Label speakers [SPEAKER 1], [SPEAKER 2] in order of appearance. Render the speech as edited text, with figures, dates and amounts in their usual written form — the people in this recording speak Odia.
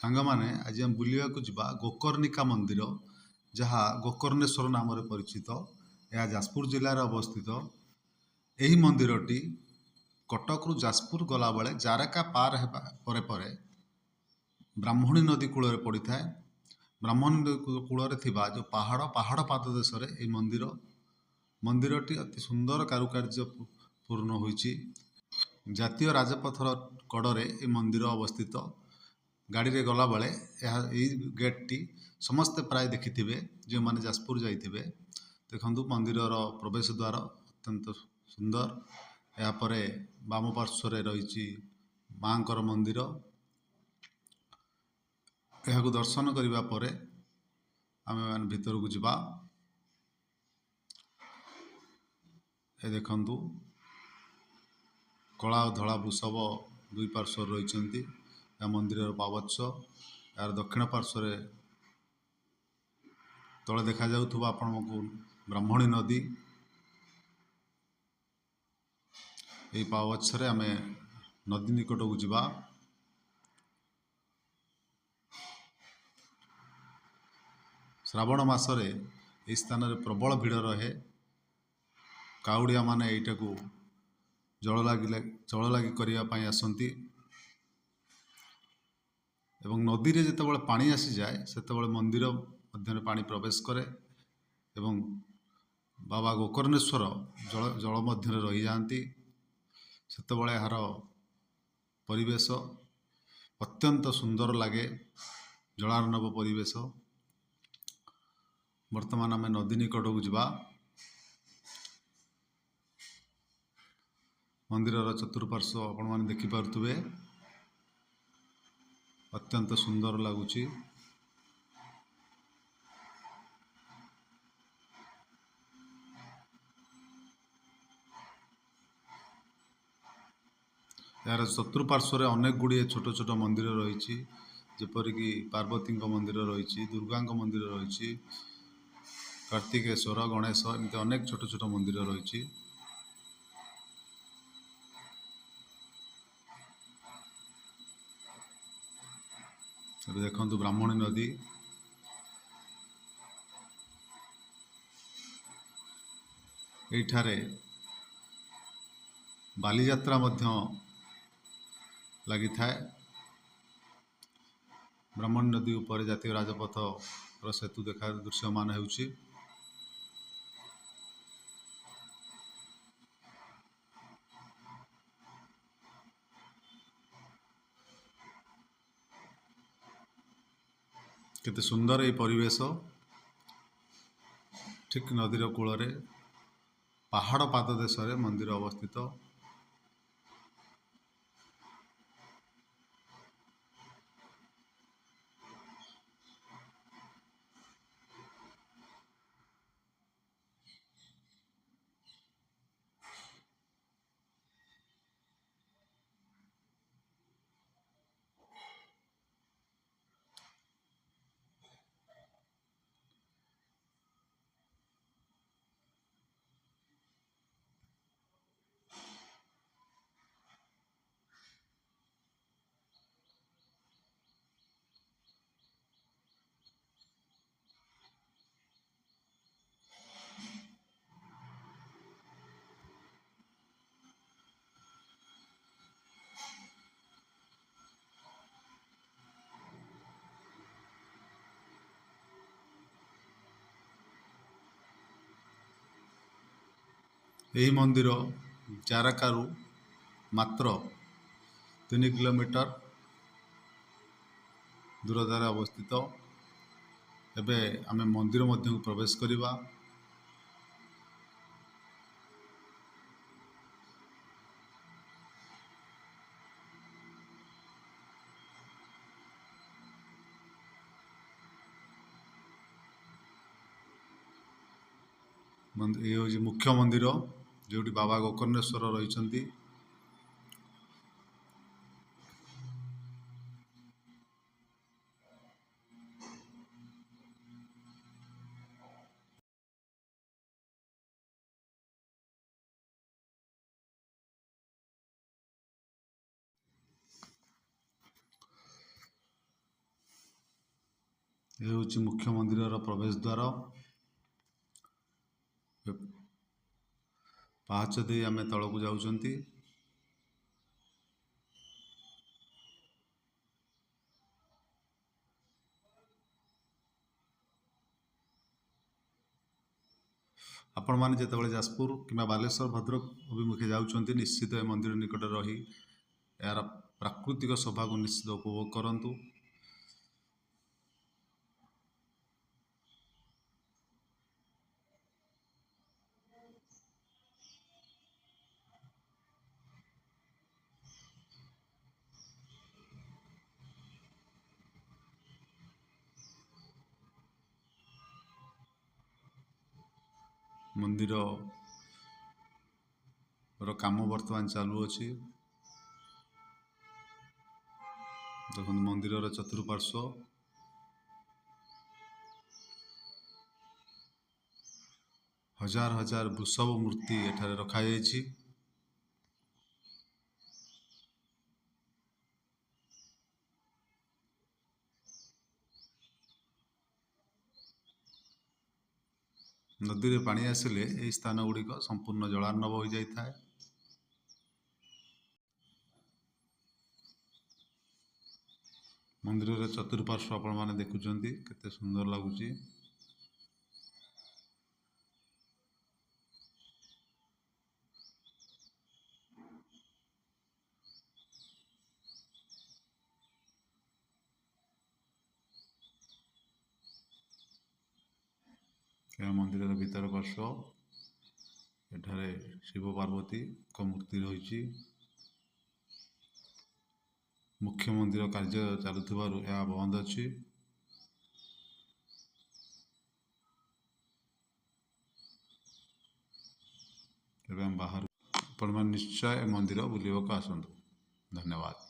[SPEAKER 1] ସାଙ୍ଗମାନେ ଆଜି ଆମେ ବୁଲିବାକୁ ଯିବା ଗୋକର୍ଣ୍ଣିକା ମନ୍ଦିର, ଯାହା ଗୋକର୍ଣ୍ଣେଶ୍ୱର ନାମରେ ପରିଚିତ। ଏହା ଯାଜପୁର ଜିଲ୍ଲାରେ ଅବସ୍ଥିତ। ଏହି ମନ୍ଦିରଟି କଟକରୁ ଯାଜପୁର ଗଲାବେଳେ ଜାରକା ପାର ହେବା ପରେ ପରେ ବ୍ରାହ୍ମଣୀ ନଦୀ କୂଳରେ ପଡ଼ିଥାଏ। ବ୍ରାହ୍ମଣୀ ନଦୀ କୂଳରେ ଥିବା ଯେଉଁ ପାହାଡ଼ ପାଦଦେଶରେ ଏହି ମନ୍ଦିରଟି ଅତି ସୁନ୍ଦର କାରୁକାର୍ଯ୍ୟ ପୂର୍ଣ୍ଣ ହୋଇଛି। ଜାତୀୟ ରାଜପଥର କଡ଼ରେ ଏହି ମନ୍ଦିର ଅବସ୍ଥିତ। ଗାଡ଼ିରେ ଗଲାବେଳେ ଏଇ ଗେଟ୍ଟି ସମସ୍ତେ ପ୍ରାୟ ଦେଖିଥିବେ, ଯେଉଁମାନେ ଯାଜପୁର ଯାଇଥିବେ। ଦେଖନ୍ତୁ ମନ୍ଦିରର ପ୍ରବେଶ ଦ୍ୱାର ଅତ୍ୟନ୍ତ ସୁନ୍ଦର। ଏହାପରେ ବାମ ପାର୍ଶ୍ୱରେ ରହିଛି ମାଙ୍କର ମନ୍ଦିର। ଏହାକୁ ଦର୍ଶନ କରିବା ପରେ ଆମେମାନେ ଭିତରକୁ ଯିବା। ଏ ଦେଖନ୍ତୁ କଳା ଓ ଧଳା ବୃଷଭ ଦୁଇ ପାର୍ଶ୍ୱରେ ରହିଛନ୍ତି। ଏହା ମନ୍ଦିରର ପାବଚ୍ଛ। ଏହାର ଦକ୍ଷିଣ ପାର୍ଶ୍ୱରେ ତଳେ ଦେଖାଯାଉଥିବା ଆପଣଙ୍କୁ ବ୍ରାହ୍ମଣୀ ନଦୀ। ଏହି ପାବଚ୍ଛରେ ଆମେ ନଦୀ ନିକଟକୁ ଯିବା। ଶ୍ରାବଣ ମାସରେ ଏହି ସ୍ଥାନରେ ପ୍ରବଳ ଭିଡ଼ ରହେ। କାଉଡ଼ିଆ ମାନେ ଏଇଟାକୁ ଜଳ ଲାଗି କରିବା ପାଇଁ ଆସନ୍ତି। ଏବଂ ନଦୀରେ ଯେତେବେଳେ ପାଣି ଆସିଯାଏ, ସେତେବେଳେ ମନ୍ଦିର ମଧ୍ୟରେ ପାଣି ପ୍ରବେଶ କରେ ଏବଂ ବାବା ଗୋକର୍ଣ୍ଣେଶ୍ୱର ଜଳ ମଧ୍ୟରେ ରହିଯାଆନ୍ତି। ସେତେବେଳେ ଏହାର ପରିବେଶ ଅତ୍ୟନ୍ତ ସୁନ୍ଦର ଲାଗେ, ଜଳାର୍ଣ୍ଣବ ପରିବେଶ। ବର୍ତ୍ତମାନ ଆମେ ନଦୀ ନିକଟକୁ ଯିବା। ମନ୍ଦିରର ଚତୁଃପାର୍ଶ୍ୱ ଆପଣମାନେ ଦେଖିପାରୁଥିବେ, ଅତ୍ୟନ୍ତ ସୁନ୍ଦର ଲାଗୁଛି। ଏହାର ଚତୁଃପାର୍ଶ୍ୱରେ ଅନେକ ଗୁଡ଼ିଏ ଛୋଟ ଛୋଟ ମନ୍ଦିର ରହିଛି, ଯେପରିକି ପାର୍ବତୀଙ୍କ ମନ୍ଦିର ରହିଛି, ଦୁର୍ଗାଙ୍କ ମନ୍ଦିର ରହିଛି, କାର୍ତ୍ତିକେଶ୍ୱର, ଗଣେଶ, ଏମିତି ଅନେକ ଛୋଟ ଛୋଟ ମନ୍ଦିର ରହିଛି। ଏବେ ଦେଖନ୍ତୁ ବ୍ରାହ୍ମଣୀ ନଦୀ। ଏଇଠାରେ ବାଲିଯାତ୍ରା ମଧ୍ୟ ଲାଗିଥାଏ। ବ୍ରାହ୍ମଣୀ ନଦୀ ଉପରେ ଜାତୀୟ ରାଜପଥର ସେତୁ ଦୃଶ୍ୟମାନ ହେଉଛି। କେତେ ସୁନ୍ଦର ଏହି ପରିବେଶ। ଠିକ୍ ନଦୀର କୂଳରେ ପାହାଡ଼ ପାଦଦେଶରେ ମନ୍ଦିର ଅବସ୍ଥିତ। ଏହି ମନ୍ଦିର ଜାରକାରୁ ମାତ୍ର 3 କିଲୋମିଟର ଦୂରତାରେ ଅବସ୍ଥିତ। ଏବେ ଆମେ ମନ୍ଦିର ମଧ୍ୟକୁ ପ୍ରବେଶ କରିବା। ଏ ହେଉଛି ମୁଖ୍ୟ ମନ୍ଦିର, ଯେଉଁଠି ବାବା ଗୋକର୍ଣ୍ଣେଶ୍ୱର ରହିଛନ୍ତି। ଏ ହେଉଛି ମୁଖ୍ୟ ମନ୍ଦିରର ପ୍ରବେଶ ଦ୍ୱାର। ପାହାଚ ଦେଇ ଆମେ ତଳକୁ ଯାଉଛନ୍ତି। ଆପଣମାନେ ଯେତେବେଳେ ଯାଜପୁର କିମ୍ବା ବାଲେଶ୍ୱର ଭଦ୍ରକ ଅଭିମୁଖେ ଯାଉଛନ୍ତି ନିଶ୍ଚିତ ଏ ମନ୍ଦିର ନିକଟରେ ରହି ଏହାର ପ୍ରାକୃତିକ ଶୋଭାକୁ ନିଶ୍ଚିତ ଉପଭୋଗ କରନ୍ତୁ। ମନ୍ଦିରର କାମ ବର୍ତ୍ତମାନ ଚାଲୁଅଛି। ଦେଖନ୍ତୁ ମନ୍ଦିରର ଚତୁଃପାର୍ଶ୍ୱ ହଜାର ହଜାର ବୃଷଭ ମୂର୍ତ୍ତି ଏଠାରେ ରଖାଯାଇଛି। ନଦୀରେ ପାଣି ଆସିଲେ ଏହି ସ୍ଥାନ ଗୁଡ଼ିକ ସମ୍ପୂର୍ଣ୍ଣ ଜଳାର୍ଣ୍ଣବ ହୋଇଯାଇଥାଏ। ମନ୍ଦିରର ଚତୁଃପାର୍ଶ୍ୱ ଆପଣମାନେ ଦେଖୁଛନ୍ତି କେତେ ସୁନ୍ଦର ଲାଗୁଛି। ଏହା ମନ୍ଦିରର ଭିତର ପାର୍ଶ୍ୱ। ଏଠାରେ ଶିବ ପାର୍ବତୀଙ୍କ ମୂର୍ତ୍ତି ରହିଛି। ମୁଖ୍ୟ ମନ୍ଦିର କାର୍ଯ୍ୟ ଚାଲୁଥିବାରୁ ଏହା ବନ୍ଦ ଅଛି। ଏବେ ଆମେ ବାହାରୁ ଆପଣମାନେ ନିଶ୍ଚୟ ଏ ମନ୍ଦିର ବୁଲିବାକୁ ଆସନ୍ତୁ। ଧନ୍ୟବାଦ।